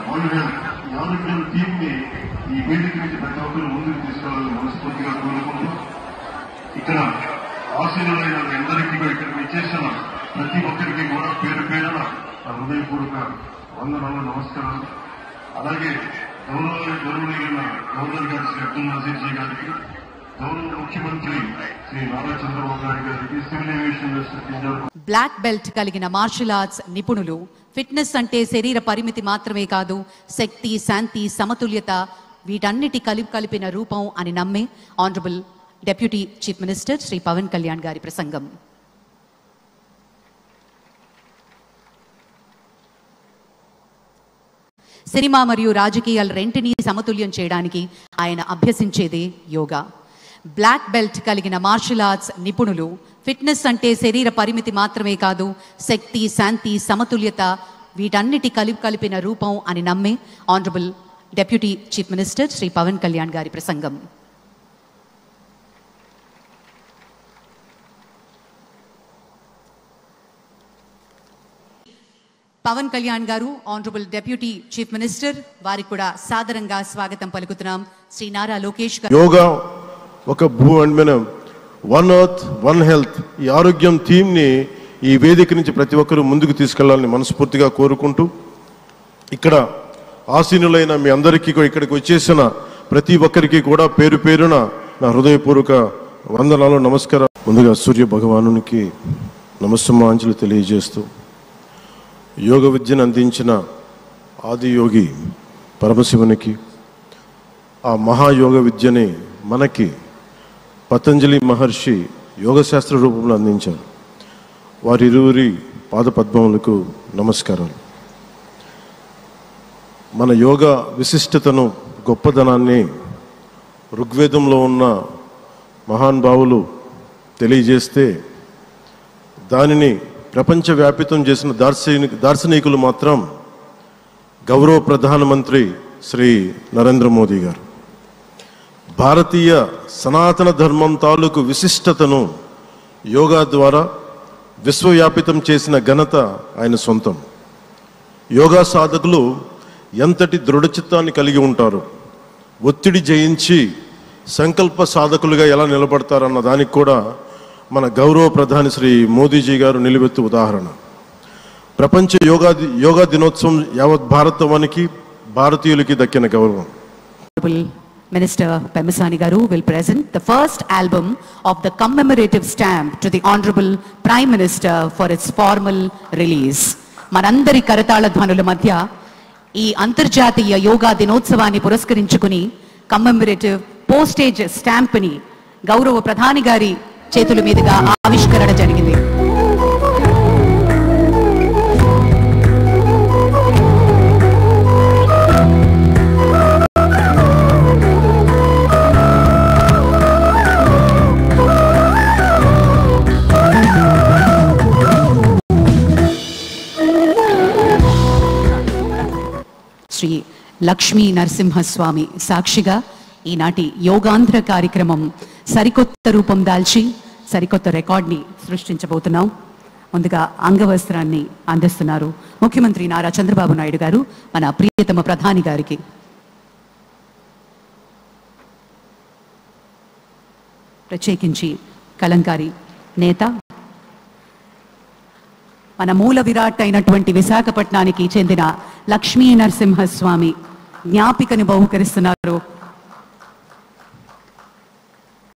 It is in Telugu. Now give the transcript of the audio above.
వరల్డ్ హెల్త్ ఈ ఆరోగ్యం టీమ్ ని ఈ వేదిక నుంచి ప్రతి ఒక్కరు ముందుకు తీసుకెళ్లాలని మనస్ఫూర్తిగా కోరుకుంటూ ఇక్కడ ఆశీనులైన అందరికీ ఇక్కడ చేసిన ప్రతి ఒక్కరికి కూడా పేరు పేరున హృదయపూర్వక వందనాలు, నమస్కారాలు. అలాగే గౌరవనీయులైన గవర్నర్ గారు శ్రీ అబ్దుల్ నజీర్ జీ గారికి, గౌరవ ముఖ్యమంత్రి శ్రీ నారా చంద్రబాబు నాయుడు గారికి, civil aviation minister. Black belt కలిగిన మార్షల్ ఆర్ట్స్ నిపుణులు ఫిట్నెస్ అంటే శరీర పరిమితి మాత్రమే కాదు, శక్తి, శాంతి, సమతుల్యత వీటన్నిటి కలిపిన రూపం అని నమ్మే honourable deputy chief minister Shri Pawan Kalyan గారి ప్రసంగం. సినిమా మరియు రాజకీయాల రెంటిని సమతుల్యం చేయడానికి ఆయన అభ్యసించేదే యోగా. బ్లాక్ బెల్ట్ కలిగిన మార్షల్ ఆర్ట్స్ నిపుణులు ఫిట్నెస్ అంటే శరీర పరిమితి మాత్రమే కాదు, శక్తి, శాంతి, సమతుల్యత వీటన్నిటి కలిపిన రూపం అని నమ్మే honourable deputy chief minister Shri Pawan Kalyan గారి ప్రసంగం. పవన్ కళ్యాణ్ గారు ఆనరబుల్ డెప్యూటీ చీఫ్ మినిస్టర్ వారికి కూడా సాదరంగా స్వాగతం పలుకుతున్నాం. శ్రీ నారా లోకేష్ గారు. యోగా ఒక వన్ ఎర్త్ వన్ హెల్త్ ఈ ఆరోగ్యం థీమ్ ని ఈ వేదిక నుంచి ప్రతి ఒక్కరూ ముందుకు తీసుకెళ్లాలని మనస్ఫూర్తిగా కోరుకుంటూ ఇక్కడ ఆసీనులైన మీ అందరికీ ఇక్కడికి వచ్చేసిన ప్రతి ఒక్కరికి కూడా పేరు పేరున నా హృదయపూర్వక వందనాలు, నమస్కారం. ముందుగా సూర్య భగవానునికి నమస్సమాంజలి తెలియజేస్తూ యోగ విద్యను అందించిన ఆదియోగి పరమశివునికి, ఆ మహాయోగ విద్యని మనకి పతంజలి మహర్షి యోగశాస్త్ర రూపంలో అందించారు. వారిరువురి పాదపద్మములకు నమస్కారాలు. మన యోగ విశిష్టతను, గొప్పదనాన్ని ఋగ్వేదంలో ఉన్న మహానుభావులు తెలియజేస్తే దానిని ప్రపంచవ్యాపితం చేసిన దార్శనికులు మాత్రం గౌరవ ప్రధానమంత్రి శ్రీ నరేంద్ర మోదీ గారు. భారతీయ సనాతన ధర్మం తాలూకు విశిష్టతను యోగా ద్వారా విశ్వవ్యాపితం చేసిన ఘనత ఆయన సొంతం. యోగా సాధకులు ఎంతటి దృఢచిత్తాన్ని కలిగి ఉంటారు, ఒత్తిడి జయించి సంకల్ప సాధకులుగా ఎలా నిలబడతారన్న దానికి కూడా మన గౌరవ ప్రధాని శ్రీ మోదీజీ గారు నిలువెత్తు ఉదాహరణ. ప్రపంచ యోగా దినోత్సవం యావత్ భారతవానికి, భారతీయులకి దక్కిన గౌరవం. Minister Pemasani Garu will present the first album of the commemorative stamp to the Honorable Prime Minister for its formal release. Manandari Karatala Dhvanula Madhya ఈ అంతర్జాతీయ యోగా దినోత్సవాన్ని పురస్కరించుకుని కమ్మెమరేటివ్ పోస్టేజ్ స్టాంప్ ని గౌరవ ప్రధాని గారి చేతుల మీదుగా ఆవిష్కరణ జరిగింది. శ్రీ లక్ష్మీ నరసింహస్వామి సాక్షిగా ఈనాటి యోగాంధ్ర కార్యక్రమం సరికొత్త రూపం దాల్చి సరికొత్త రికార్డ్ని సృష్టించబోతున్నాం. ముందుగా అంగవస్త్రాన్ని అందిస్తున్నారు ముఖ్యమంత్రి నారా చంద్రబాబు నాయుడు గారు మన ప్రియతమ ప్రధాని గారికి. ప్రత్యేకించి కలంకారీ నేత, మన మూల విరాట్ అయినటువంటి విశాఖపట్నానికి చెందిన లక్ష్మీ నరసింహస్వామి జ్ఞాపికను బహుకరిస్తున్నారు